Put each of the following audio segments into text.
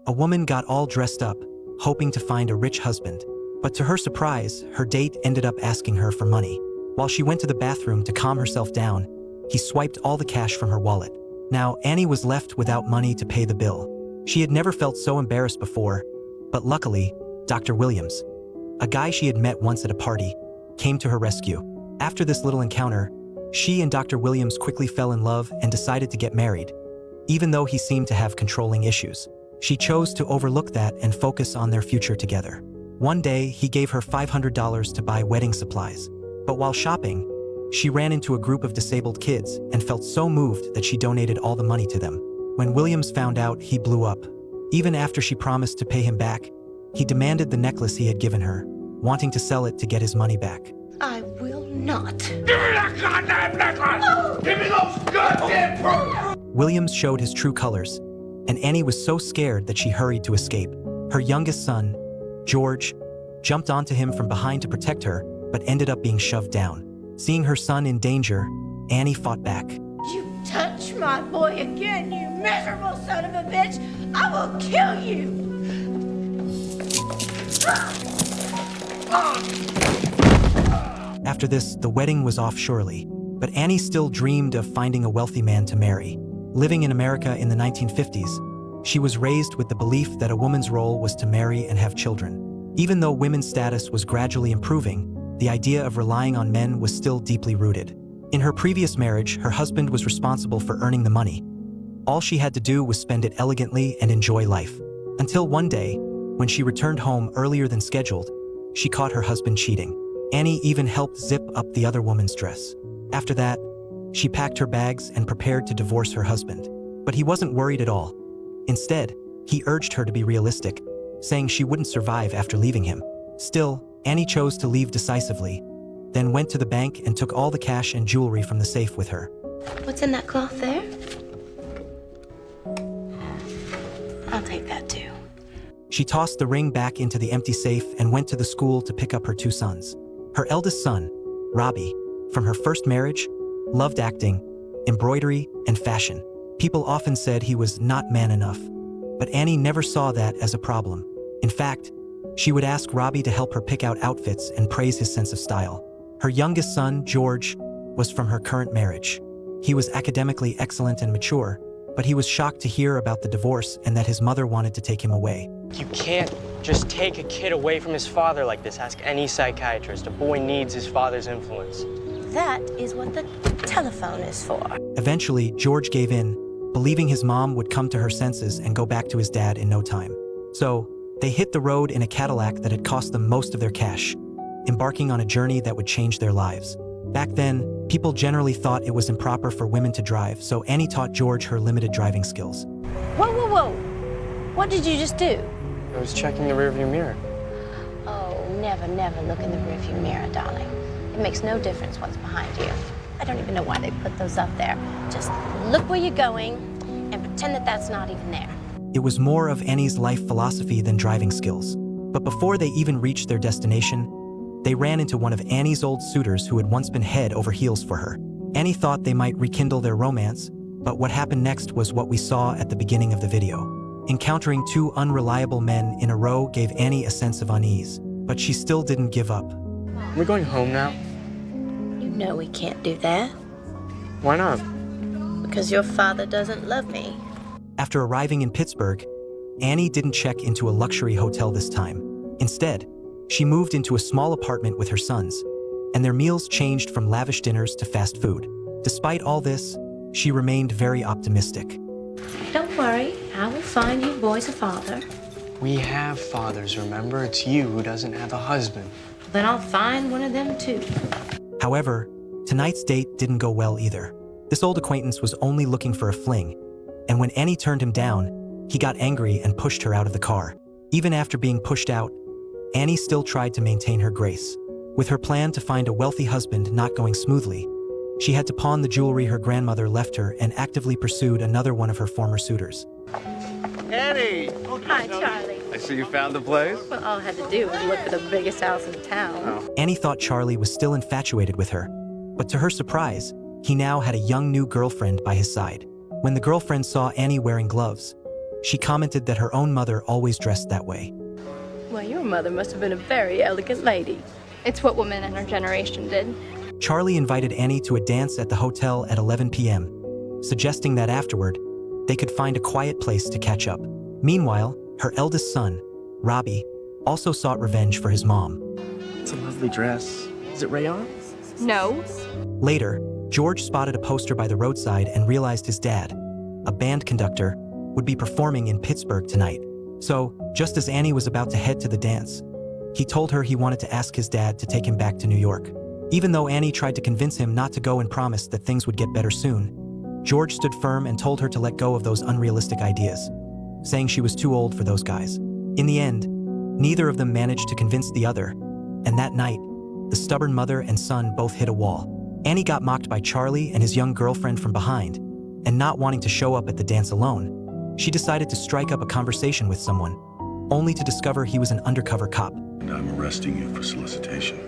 A woman got all dressed up, hoping to find a rich husband. But to her surprise, her date ended up asking her for money. While she went to the bathroom to calm herself down, he swiped all the cash from her wallet. Now, Annie was left without money to pay the bill. She had never felt so embarrassed before, but luckily, Dr. Williams, a guy she had met once at a party, came to her rescue. After this little encounter, she and Dr. Williams quickly fell in love and decided to get married. Even though he seemed to have controlling issues, she chose to overlook that and focus on their future together. One day, he gave her $500 to buy wedding supplies. But while shopping, she ran into a group of disabled kids and felt so moved that she donated all the money to them. When Williams found out, he blew up. Even after she promised to pay him back, he demanded the necklace he had given her, wanting to sell it to get his money back. I will not. Give me that goddamn necklace! Give me those goddamn pearls! Williams showed his true colors, and Annie was so scared that she hurried to escape. Her youngest son, George, jumped onto him from behind to protect her, but ended up being shoved down. Seeing her son in danger, Annie fought back. You touch my boy again, you miserable son of a bitch! I will kill you! After this, the wedding was off surely, but Annie still dreamed of finding a wealthy man to marry. Living in America in the 1950s, she was raised with the belief that a woman's role was to marry and have children. Even though women's status was gradually improving, the idea of relying on men was still deeply rooted. In her previous marriage, her husband was responsible for earning the money. All she had to do was spend it elegantly and enjoy life. Until one day, when she returned home earlier than scheduled, she caught her husband cheating. Annie even helped zip up the other woman's dress. After that, she packed her bags and prepared to divorce her husband. But he wasn't worried at all. Instead, he urged her to be realistic, saying she wouldn't survive after leaving him. Still, Annie chose to leave decisively, then went to the bank and took all the cash and jewelry from the safe with her. What's in that cloth there? I'll take that too. She tossed the ring back into the empty safe and went to the school to pick up her two sons. Her eldest son, Robbie, from her first marriage, loved acting, embroidery, and fashion. People often said he was not man enough, but Annie never saw that as a problem. In fact, she would ask Robbie to help her pick out outfits and praise his sense of style. Her youngest son, George, was from her current marriage. He was academically excellent and mature, but he was shocked to hear about the divorce and that his mother wanted to take him away. You can't just take a kid away from his father like this. Ask any psychiatrist. A boy needs his father's influence. That is what the telephone is for. Eventually, George gave in, believing his mom would come to her senses and go back to his dad in no time. So, they hit the road in a Cadillac that had cost them most of their cash, embarking on a journey that would change their lives. Back then, people generally thought it was improper for women to drive, so Annie taught George her limited driving skills. Whoa, whoa, whoa! What did you just do? I was checking the rearview mirror. Oh, never, never look in the rearview mirror, darling. It makes no difference what's behind you. I don't even know why they put those up there. Just look where you're going and pretend that that's not even there. It was more of Annie's life philosophy than driving skills. But before they even reached their destination, they ran into one of Annie's old suitors who had once been head over heels for her. Annie thought they might rekindle their romance, but what happened next was what we saw at the beginning of the video. Encountering two unreliable men in a row gave Annie a sense of unease, but she still didn't give up. We're going home now? You know we can't do that. Why not? Because your father doesn't love me. After arriving in Pittsburgh, Annie didn't check into a luxury hotel this time. Instead, she moved into a small apartment with her sons, and their meals changed from lavish dinners to fast food. Despite all this, she remained very optimistic. Don't worry, I will find you boys a father. We have fathers, remember? It's you who doesn't have a husband. Then I'll find one of them too. However, tonight's date didn't go well either. This old acquaintance was only looking for a fling, and when Annie turned him down, he got angry and pushed her out of the car. Even after being pushed out, Annie still tried to maintain her grace. With her plan to find a wealthy husband not going smoothly, she had to pawn the jewelry her grandmother left her and actively pursued another one of her former suitors. Annie! Hi, Charlie. I see you found the place. Well, all I had to do was look for the biggest house in town. Annie thought Charlie was still infatuated with her, but to her surprise, he now had a young new girlfriend by his side. When the girlfriend saw Annie wearing gloves, she commented that her own mother always dressed that way. Well, your mother must have been a very elegant lady. It's what women in our generation did. Charlie invited Annie to a dance at the hotel at 11 p.m., suggesting that afterward, they could find a quiet place to catch up. Meanwhile, her eldest son, Robbie, also sought revenge for his mom. It's a lovely dress. Is it rayon? No. Later, George spotted a poster by the roadside and realized his dad, a band conductor, would be performing in Pittsburgh tonight. So, just as Annie was about to head to the dance, he told her he wanted to ask his dad to take him back to New York. Even though Annie tried to convince him not to go and promised that things would get better soon, George stood firm and told her to let go of those unrealistic ideas, saying she was too old for those guys. In the end, neither of them managed to convince the other, and that night, the stubborn mother and son both hit a wall. Annie got mocked by Charlie and his young girlfriend from behind, and not wanting to show up at the dance alone, she decided to strike up a conversation with someone, only to discover he was an undercover cop. And I'm arresting you for solicitation.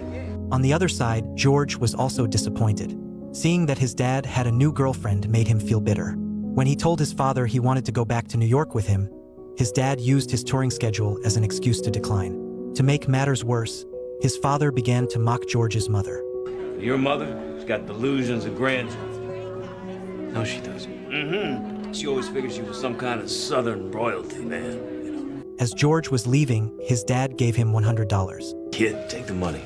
On the other side, George was also disappointed. Seeing that his dad had a new girlfriend made him feel bitter. When he told his father he wanted to go back to New York with him, his dad used his touring schedule as an excuse to decline. To make matters worse, his father began to mock George's mother. Your mother's got delusions of grandeur. No, she doesn't. She always figured she was some kind of southern royalty, man. You know. As George was leaving, his dad gave him $100. Kid, take the money.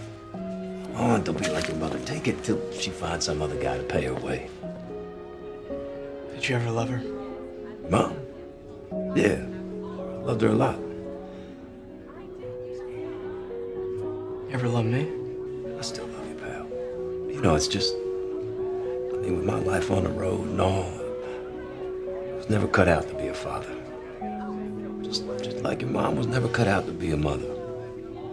Oh, don't be like your mother. Take it till she finds some other guy to pay her way. Did you ever love her? Mom? Yeah. Loved her a lot. You ever love me? I still love you, pal. You know, it's just, I mean, with my life on the road and all, I was never cut out to be a father. Just like your mom was never cut out to be a mother.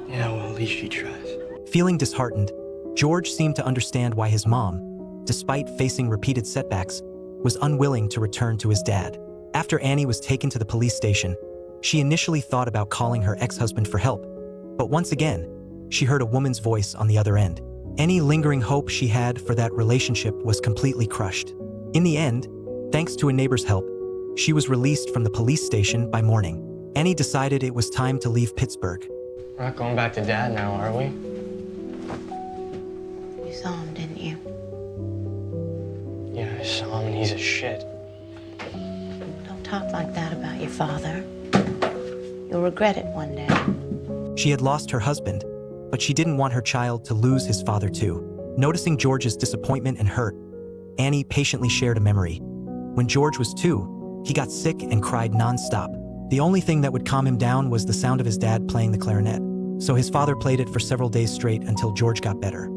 Yeah, well, at least she tries. Feeling disheartened, George seemed to understand why his mom, despite facing repeated setbacks, was unwilling to return to his dad. After Annie was taken to the police station, she initially thought about calling her ex-husband for help, but once again, she heard a woman's voice on the other end. Any lingering hope she had for that relationship was completely crushed. In the end, thanks to a neighbor's help, she was released from the police station by morning. Annie decided it was time to leave Pittsburgh. We're not going back to Dad now, are we? You saw him, didn't you? Yeah, I saw him and he's a shit. Don't talk like that about your father. You'll regret it one day. She had lost her husband, but she didn't want her child to lose his father too. Noticing George's disappointment and hurt, Annie patiently shared a memory. When George was 2, he got sick and cried nonstop. The only thing that would calm him down was the sound of his dad playing the clarinet. So his father played it for several days straight until George got better.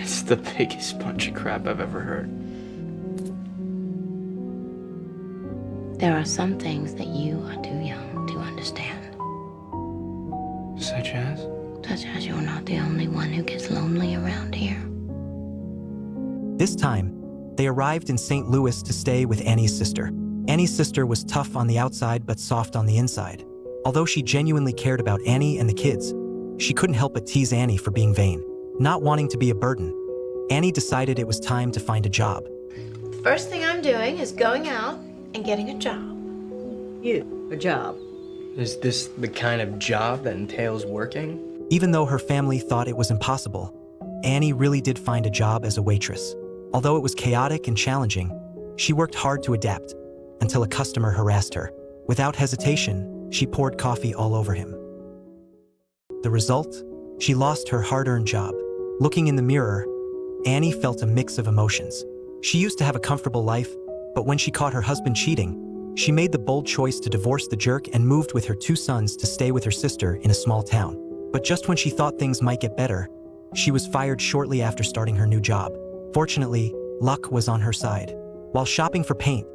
It's the biggest bunch of crap I've ever heard. There are some things that you are too young to understand. Such as? Such as you're not the only one who gets lonely around here. This time, they arrived in St. Louis to stay with Annie's sister. Annie's sister was tough on the outside but soft on the inside. Although she genuinely cared about Annie and the kids, she couldn't help but tease Annie for being vain. Not wanting to be a burden, Annie decided it was time to find a job. The first thing I'm doing is going out and getting a job. A job. Is this the kind of job that entails working? Even though her family thought it was impossible, Annie really did find a job as a waitress. Although it was chaotic and challenging, she worked hard to adapt until a customer harassed her. Without hesitation, she poured coffee all over him. The result? She lost her hard-earned job. Looking in the mirror, Annie felt a mix of emotions. She used to have a comfortable life, but when she caught her husband cheating, she made the bold choice to divorce the jerk and moved with her 2 sons to stay with her sister in a small town. But just when she thought things might get better, she was fired shortly after starting her new job. Fortunately, luck was on her side. While shopping for paint,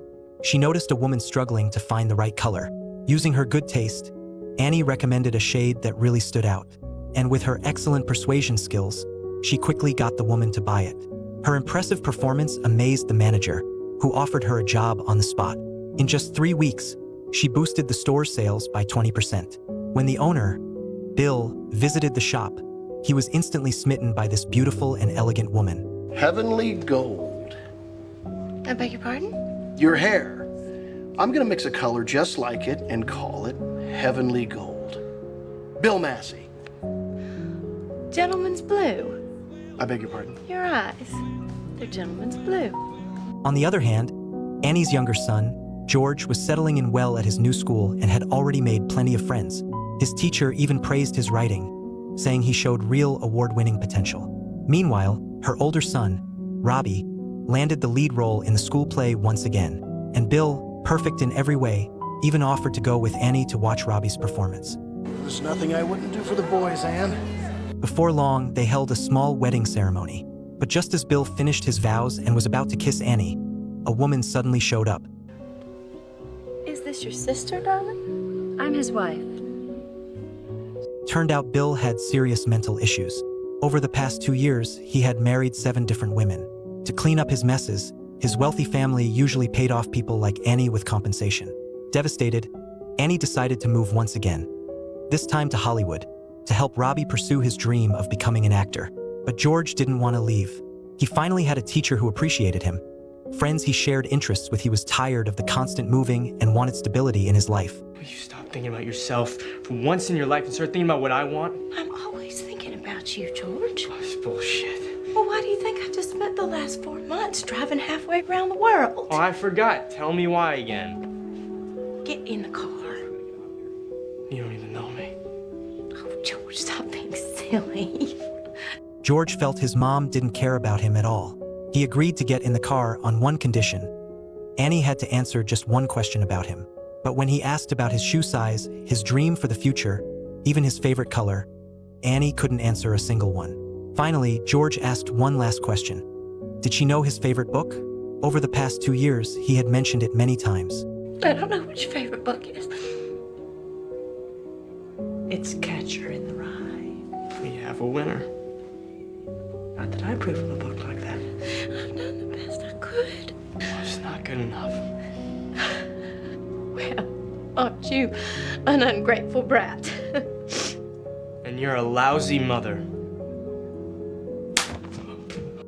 she noticed a woman struggling to find the right color. Using her good taste, Annie recommended a shade that really stood out. And with her excellent persuasion skills, she quickly got the woman to buy it. Her impressive performance amazed the manager, who offered her a job on the spot. In just 3 weeks, she boosted the store's sales by 20%. When the owner, Bill, visited the shop, he was instantly smitten by this beautiful and elegant woman. Heavenly gold. I beg your pardon? Your hair. I'm gonna mix a color just like it and call it Heavenly Gold. Bill Massey. Gentleman's blue. I beg your pardon? Your eyes. They're gentleman's blue. On the other hand, Annie's younger son, George, was settling in well at his new school and had already made plenty of friends. His teacher even praised his writing, saying he showed real award-winning potential. Meanwhile, her older son, Robbie, landed the lead role in the school play once again, and Bill, perfect in every way, even offered to go with Annie to watch Robbie's performance. There's nothing I wouldn't do for the boys, Anne. Before long, they held a small wedding ceremony. But just as Bill finished his vows and was about to kiss Annie, a woman suddenly showed up. Is this your sister, darling? I'm his wife. Turned out Bill had serious mental issues. Over the past 2 years, he had married 7 different women. To clean up his messes, his wealthy family usually paid off people like Annie with compensation. Devastated, Annie decided to move once again, this time to Hollywood, to help Robbie pursue his dream of becoming an actor. But George didn't want to leave. He finally had a teacher who appreciated him, friends he shared interests with. He was tired of the constant moving and wanted stability in his life. Will you stop thinking about yourself for once in your life and start thinking about what I want? I'm always thinking about you, George. Oh, this bullshit. Well, why do you think I just spent the last 4 months driving halfway around the world? Oh, I forgot. Tell me why again. Get in the car. You don't even know me. Oh, George, stop being silly. George felt his mom didn't care about him at all. He agreed to get in the car on one condition. Annie had to answer just one question about him. But when he asked about his shoe size, his dream for the future, even his favorite color, Annie couldn't answer a single one. Finally, George asked one last question. Did she know his favorite book? Over the past 2 years, he had mentioned it many times. I don't know what your favorite book is. It's Catcher in the Rye. We have a winner. Not that I approve of a book like that. I've done the best I could. It's not good enough. Well, aren't you an ungrateful brat? And you're a lousy mother.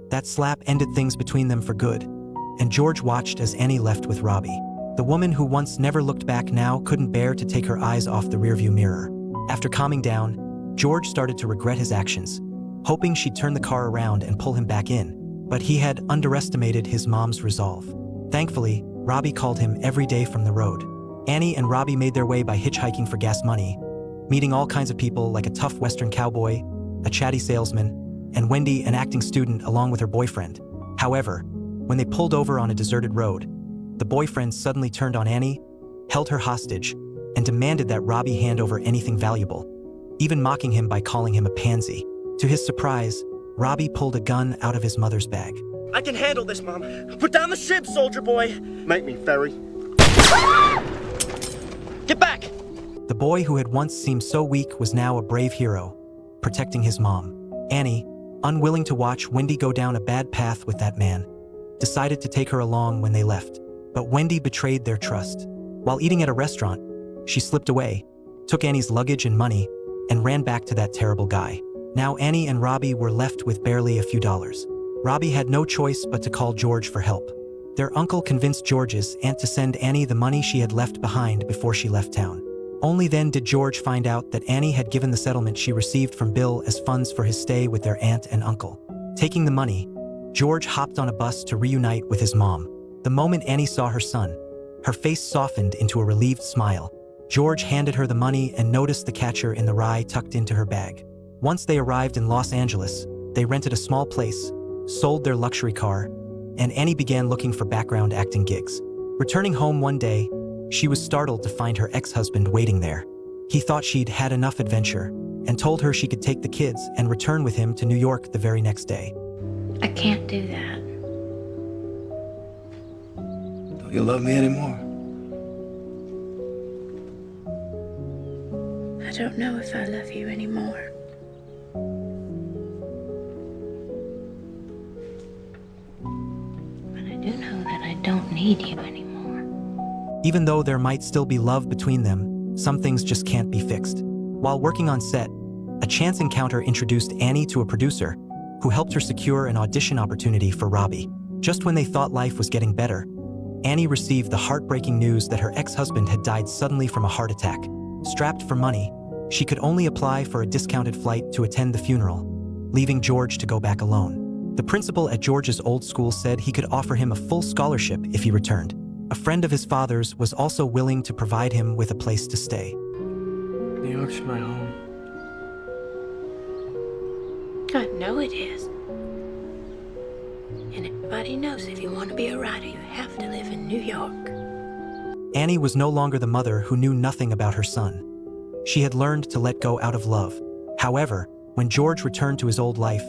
That slap ended things between them for good, and George watched as Annie left with Robbie. The woman who once never looked back now couldn't bear to take her eyes off the rearview mirror. After calming down, George started to regret his actions, hoping she'd turn the car around and pull him back in. But he had underestimated his mom's resolve. Thankfully, Robbie called him every day from the road. Annie and Robbie made their way by hitchhiking for gas money, meeting all kinds of people like a tough Western cowboy, a chatty salesman, and Wendy, an acting student, along with her boyfriend. However, when they pulled over on a deserted road, the boyfriend suddenly turned on Annie, held her hostage, and demanded that Robbie hand over anything valuable, even mocking him by calling him a pansy. To his surprise, Robbie pulled a gun out of his mother's bag. I can handle this, Mom. Put down the ship, soldier boy. Make me, Ferry. Get back! The boy who had once seemed so weak was now a brave hero, protecting his mom. Annie, unwilling to watch Wendy go down a bad path with that man, decided to take her along when they left. But Wendy betrayed their trust. While eating at a restaurant, she slipped away, took Annie's luggage and money, and ran back to that terrible guy. Now Annie and Robbie were left with barely a few dollars. Robbie had no choice but to call George for help. Their uncle convinced George's aunt to send Annie the money she had left behind before she left town. Only then did George find out that Annie had given the settlement she received from Bill as funds for his stay with their aunt and uncle. Taking the money, George hopped on a bus to reunite with his mom. The moment Annie saw her son, her face softened into a relieved smile. George handed her the money and noticed the Catcher in the Rye tucked into her bag. Once they arrived in Los Angeles, they rented a small place, sold their luxury car, and Annie began looking for background acting gigs. Returning home one day, she was startled to find her ex-husband waiting there. He thought she'd had enough adventure and told her she could take the kids and return with him to New York the very next day. I can't do that. Don't you love me anymore? I don't know if I love you anymore. But I do know that I don't need you anymore. Even though there might still be love between them, some things just can't be fixed. While working on set, a chance encounter introduced Annie to a producer who helped her secure an audition opportunity for Robbie. Just when they thought life was getting better, Annie received the heartbreaking news that her ex-husband had died suddenly from a heart attack. Strapped for money, she could only apply for a discounted flight to attend the funeral, leaving George to go back alone. The principal at George's old school said he could offer him a full scholarship if he returned. A friend of his father's was also willing to provide him with a place to stay. New York's my home. I know it is. And everybody knows if you want to be a writer, you have to live in New York. Annie was no longer the mother who knew nothing about her son. She had learned to let go out of love. However, when George returned to his old life,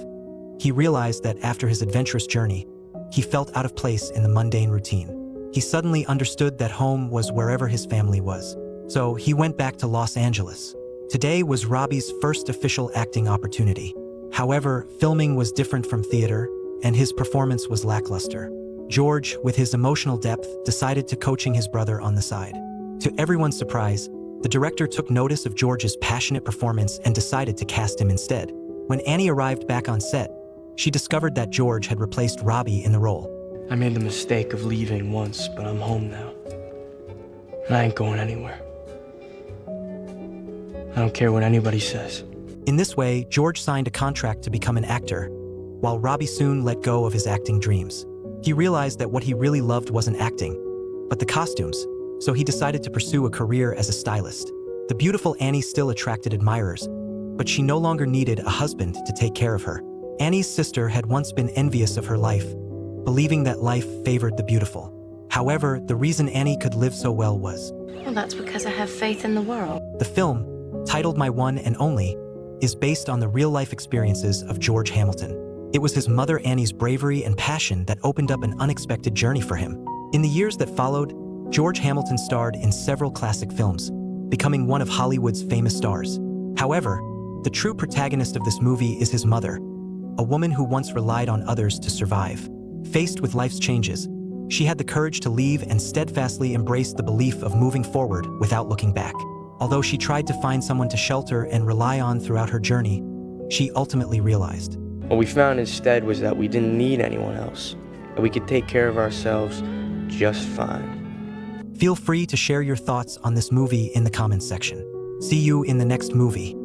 he realized that after his adventurous journey, he felt out of place in the mundane routine. He suddenly understood that home was wherever his family was. So he went back to Los Angeles. Today was Robbie's first official acting opportunity. However, filming was different from theater, and his performance was lackluster. George, with his emotional depth, decided to coaching his brother on the side. To everyone's surprise, the director took notice of George's passionate performance and decided to cast him instead. When Annie arrived back on set, she discovered that George had replaced Robbie in the role. I made the mistake of leaving once, but I'm home now. And I ain't going anywhere. I don't care what anybody says. In this way, George signed a contract to become an actor, while Robbie soon let go of his acting dreams. He realized that what he really loved wasn't acting, but the costumes, so he decided to pursue a career as a stylist. The beautiful Annie still attracted admirers, but she no longer needed a husband to take care of her. Annie's sister had once been envious of her life, believing that life favored the beautiful. However, the reason Annie could live so well was... Well, that's because I have faith in the world. The film, titled My One and Only, is based on the real-life experiences of George Hamilton. It was his mother Annie's bravery and passion that opened up an unexpected journey for him. In the years that followed, George Hamilton starred in several classic films, becoming one of Hollywood's famous stars. However, the true protagonist of this movie is his mother, a woman who once relied on others to survive. Faced with life's changes, she had the courage to leave and steadfastly embrace the belief of moving forward without looking back. Although she tried to find someone to shelter and rely on throughout her journey, she ultimately realized. What we found instead was that we didn't need anyone else, that we could take care of ourselves just fine. Feel free to share your thoughts on this movie in the comments section. See you in the next movie.